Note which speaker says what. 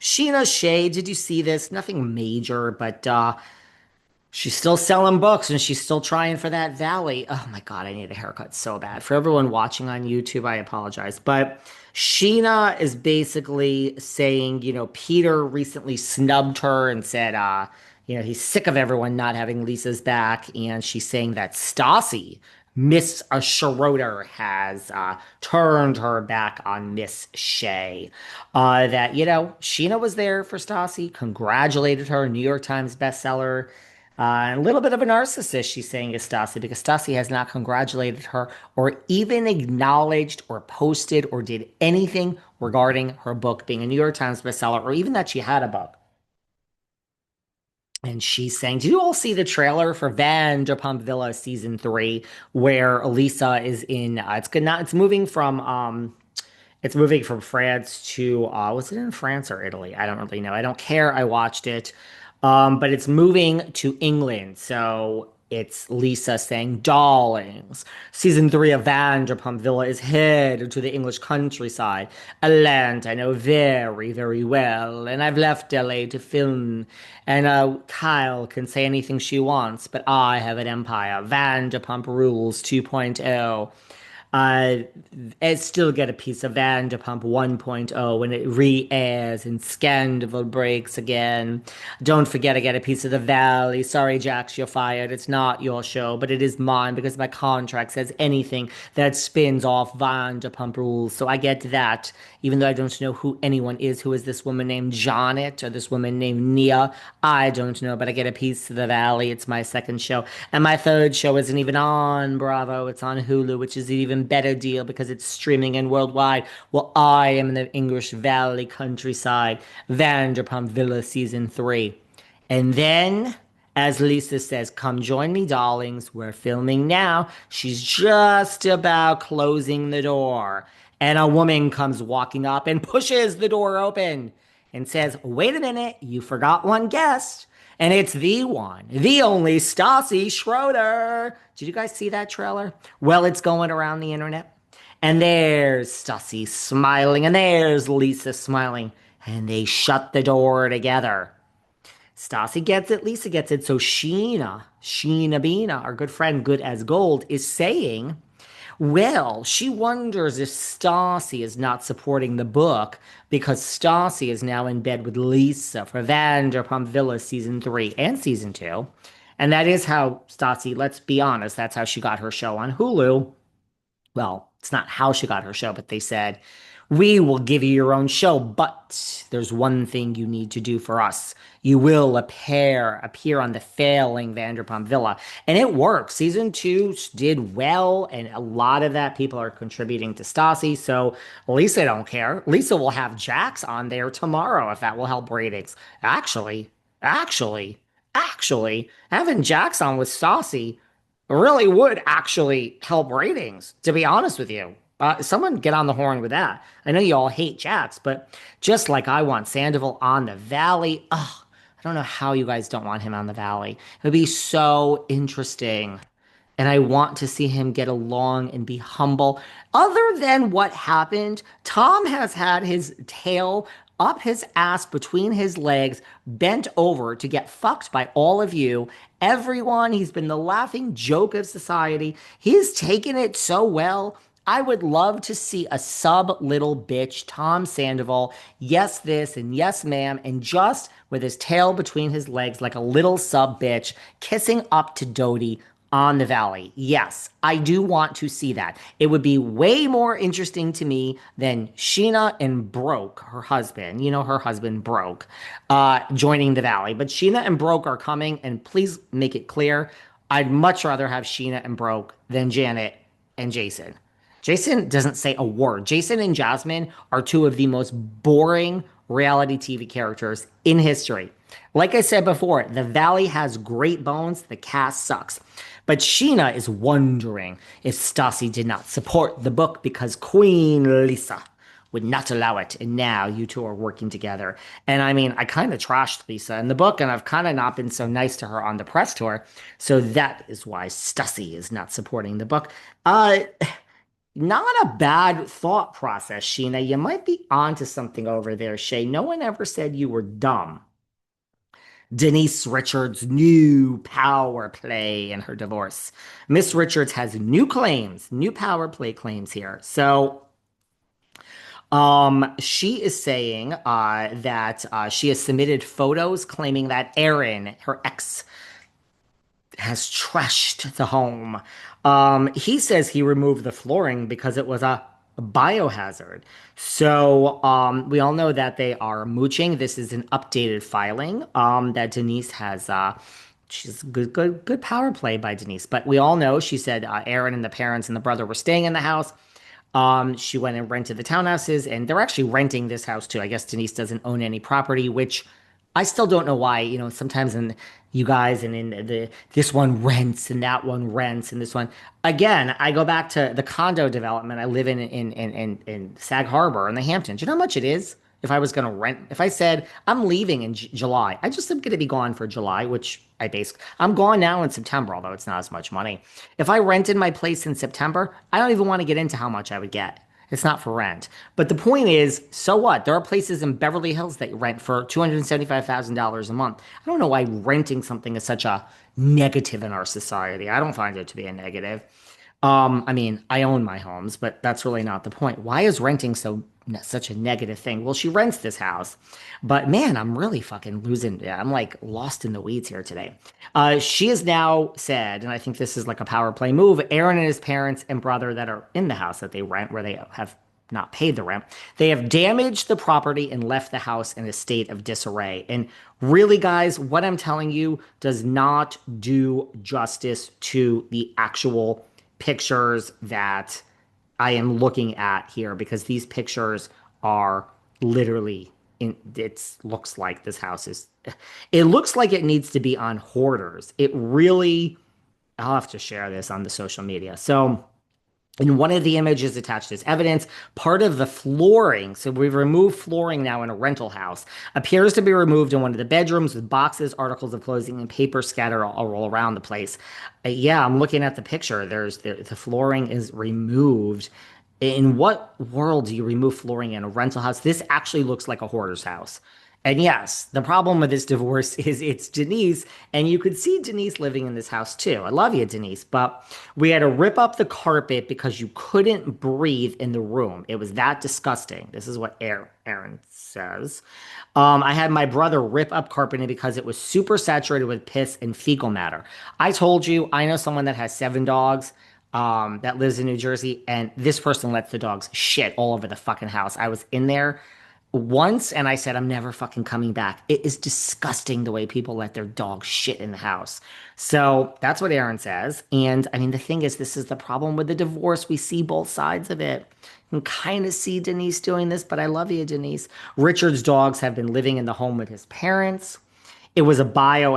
Speaker 1: Scheana Shay, did you see this? Nothing major, but she's still selling books and she's still trying for that Valley. Oh my God, I need a haircut so bad. For everyone watching on YouTube, I apologize. But Sheena is basically saying, Peter recently snubbed her and said, he's sick of everyone not having Lisa's back. And she's saying that Stassi, Miss Schroeder, has turned her back on Miss Shay. Sheena was there for Stassi, congratulated her, New York Times bestseller. A little bit of a narcissist, she's saying, is Stassi, because Stassi has not congratulated her or even acknowledged or posted or did anything regarding her book being a New York Times bestseller or even that she had a book. And she's saying, did you all see the trailer for Vanderpump Villa season 3 where Elisa is in, it's good not, it's moving from France to, was it in France or Italy? I don't really know. I don't care. I watched it. But it's moving to England. So it's Lisa saying, darlings, season 3 of Vanderpump Villa is headed to the English countryside, a land I know very, very well. And I've left LA to film. And Kyle can say anything she wants, but I have an empire. Vanderpump Rules 2.0. Uh, and still get a piece of Vanderpump 1.0 when it re-airs and Scandal breaks again. Don't forget to get a piece of the Valley. Sorry, Jax, you're fired. It's not your show, but it is mine because my contract says anything that spins off Vanderpump Rules. So I get that, even though I don't know who anyone is. Who is this woman named Janet or this woman named Nia? I don't know, but I get a piece of the Valley. It's my second show. And my third show isn't even on Bravo. It's on Hulu, which is an even better deal because it's streaming and worldwide. Well, I am in the English Valley countryside, Vanderpump Villa season 3. And then, as Lisa says, come join me, darlings. We're filming now. She's just about closing the door. And a woman comes walking up and pushes the door open and says, wait a minute, you forgot one guest. And it's the one, the only Stassi Schroeder. Did you guys see that trailer? Well, it's going around the internet. And there's Stassi smiling, and there's Lisa smiling. And they shut the door together. Stassi gets it, Lisa gets it. So Sheena Beena, our good friend, good as gold, is saying, well, she wonders if Stassi is not supporting the book because Stassi is now in bed with Lisa for Vanderpump Villa season 3 and season 2. And that is how Stassi, let's be honest, that's how she got her show on Hulu. Well, it's not how she got her show, but they said, we will give you your own show, but there's one thing you need to do for us. You will appear on the failing Vanderpump Villa. And it worked. Season 2 did well, and a lot of that people are contributing to Stassi. So Lisa don't care. Lisa will have Jax on there tomorrow if that will help ratings. Actually, having Jax on with Stassi really would actually help ratings, to be honest with you. Someone get on the horn with that. I know you all hate Jax, but just like I want Sandoval on the Valley, ugh, I don't know how you guys don't want him on the Valley. It would be so interesting. And I want to see him get along and be humble. Other than what happened, Tom has had his tail up his ass between his legs, bent over to get fucked by all of you. Everyone, he's been the laughing joke of society. He's taken it so well. I would love to see a sub little bitch, Tom Sandoval, yes this and yes ma'am, and just with his tail between his legs like a little sub bitch, kissing up to Dodie on the Valley. Yes, I do want to see that. It would be way more interesting to me than Scheana and Broke, her husband, her husband Broke, joining the Valley. But Scheana and Broke are coming, and please make it clear, I'd much rather have Scheana and Broke than Janet and Jason. Jason doesn't say a word. Jason and Jasmine are two of the most boring reality TV characters in history. Like I said before, the Valley has great bones, the cast sucks. But Scheana is wondering if Stassi did not support the book because Queen Lisa would not allow it. And now you two are working together. And I mean, I kind of trashed Lisa in the book, and I've kind of not been so nice to her on the press tour. So that is why Stassi is not supporting the book. not a bad thought process, Sheena. You might be onto something over there, Shay. No one ever said you were dumb. Denise Richards' new power play in her divorce. Miss Richards has new claims, new power play claims here. So she is saying that she has submitted photos claiming that Aaron, her ex, has trashed the home. He says he removed the flooring because it was a biohazard. So we all know that they are mooching. This is an updated filing that Denise has. She's good power play by Denise. But we all know she said Aaron and the parents and the brother were staying in the house. She went and rented the townhouses, and they're actually renting this house too. I guess Denise doesn't own any property, which I still don't know why. You know, sometimes in you guys and in the this one rents and that one rents and this one again. I go back to the condo development I live in Sag Harbor in the Hamptons. You know how much it is? If I was going to rent, if I said I'm leaving in July, I just am going to be gone for July, which I'm gone now in September, although it's not as much money. If I rented my place in September, I don't even want to get into how much I would get. It's not for rent. But the point is, so what? There are places in Beverly Hills that rent for $275,000 a month. I don't know why renting something is such a negative in our society. I don't find it to be a negative. I mean, I own my homes, but that's really not the point. Why is renting such a negative thing? Well, she rents this house, but man, I'm really fucking losing. Yeah, I'm like lost in the weeds here today. She has now said, and I think this is like a power play move. Aaron and his parents and brother that are in the house that they rent, where they have not paid the rent, they have damaged the property and left the house in a state of disarray. And really, guys, what I'm telling you does not do justice to the actual pictures that I am looking at here because these pictures are literally it looks like this house is it looks like it needs to be on hoarders. It really I'll have to share this on the social media. So in one of the images attached as evidence, part of the flooring, so we've removed flooring now in a rental house, appears to be removed in one of the bedrooms with boxes, articles of clothing, and paper scattered all around the place. Yeah, I'm looking at the picture. There's the flooring is removed. In what world do you remove flooring in a rental house? This actually looks like a hoarder's house. And yes, the problem with this divorce is it's Denise, and you could see Denise living in this house too. I love you, Denise, but we had to rip up the carpet because you couldn't breathe in the room. It was that disgusting. This is what Aaron says. I had my brother rip up carpeting because it was super saturated with piss and fecal matter. I told you, I know someone that has 7 dogs that lives in New Jersey, and this person lets the dogs shit all over the fucking house. I was in there once and I said, I'm never fucking coming back. It is disgusting the way people let their dog shit in the house. So that's what Aaron says. And I mean, the thing is, this is the problem with the divorce. We see both sides of it. You can kind of see Denise doing this, but I love you, Denise. Richard's dogs have been living in the home with his parents. It was a bio